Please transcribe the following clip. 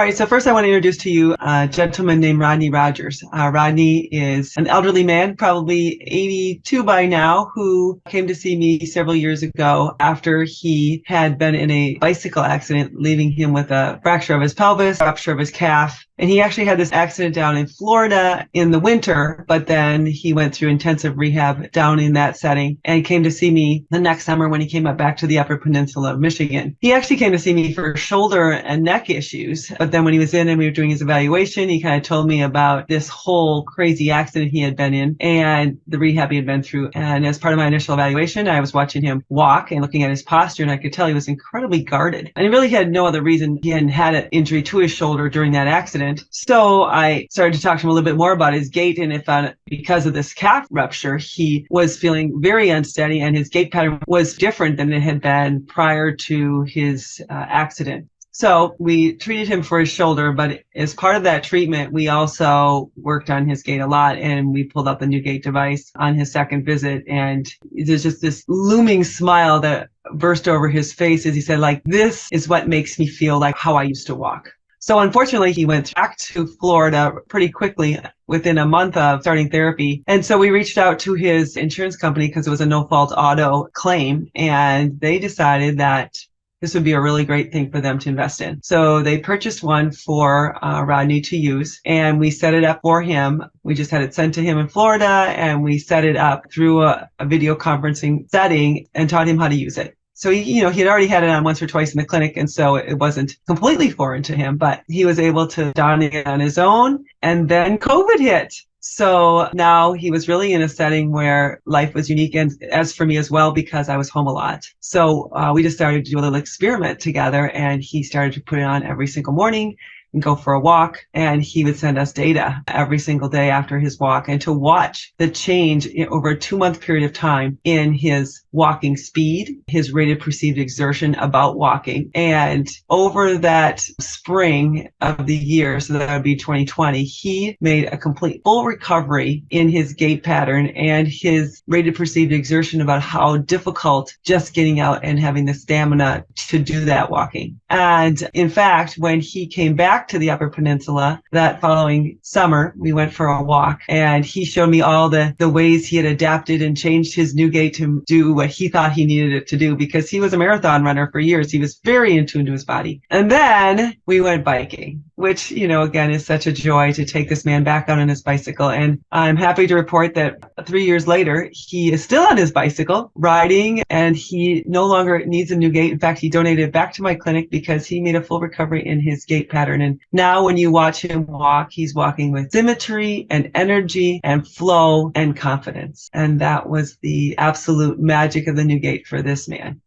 right, so first I want to introduce to you a gentleman named Rodney Rogers. Rodney is an elderly man, probably 82 by now, who came to see me several years ago after he had been in a bicycle accident, leaving him with a fracture of his pelvis, rupture of his calf. And he actually had this accident down in Florida in the winter, but then he went through intensive rehab down in that setting and came to see me the next summer when he came up back to the Upper Peninsula of Michigan. He actually came to see me for shoulder and neck issues, but then when he was in and we were doing his evaluation, he kind of told me about this whole crazy accident he had been in and the rehab he had been through. And as part of my initial evaluation, I was watching him walk and looking at his posture, and I could tell he was incredibly guarded. And he really had no other reason. He hadn't had an injury to his shoulder during that accident. So I started to talk to him a little bit more about his gait, and if because of this calf rupture, he was feeling very unsteady and his gait pattern was different than it had been prior to his accident. So we treated him for his shoulder, but as part of that treatment, we also worked on his gait a lot, and we pulled up the new gait device on his second visit. And there's just this looming smile that burst over his face as he said, like, this is what makes me feel like how I used to walk. So unfortunately, he went back to Florida pretty quickly within a month of starting therapy. And so we reached out to his insurance company because it was a no-fault auto claim, and they decided that this would be a really great thing for them to invest in. So they purchased one for Rodney to use, and we set it up for him. We just had it sent to him in Florida, and we set it up through a video conferencing setting and taught him how to use it. So he had already had it on once or twice in the clinic, and so it wasn't completely foreign to him, but he was able to don it on his own, and then COVID hit. So now he was really in a setting where life was unique, and as for me as well, because I was home a lot. So we just started to do a little experiment together, and he started to put it on every single morning and go for a walk, and he would send us data every single day after his walk, and to watch the change over a 2-month period of time in his walking speed, his rated perceived exertion about walking. And over that spring of the year, so that would be 2020, he made a complete full recovery in his gait pattern and his rated perceived exertion about how difficult just getting out and having the stamina to do that walking. And in fact, when he came back to the Upper Peninsula that following summer, we went for a walk, and he showed me all the ways he had adapted and changed his new gait to do what he thought he needed it to do, because he was a marathon runner for years. He was very in tune to his body. And then we went biking, which, again, is such a joy to take this man back out on his bicycle. And I'm happy to report that 3 years later, he is still on his bicycle riding, and he no longer needs a new gait. In fact, he donated it back to my clinic because he made a full recovery in his gait pattern. And now when you watch him walk, he's walking with symmetry and energy and flow and confidence. And that was the absolute magic of the new gait for this man.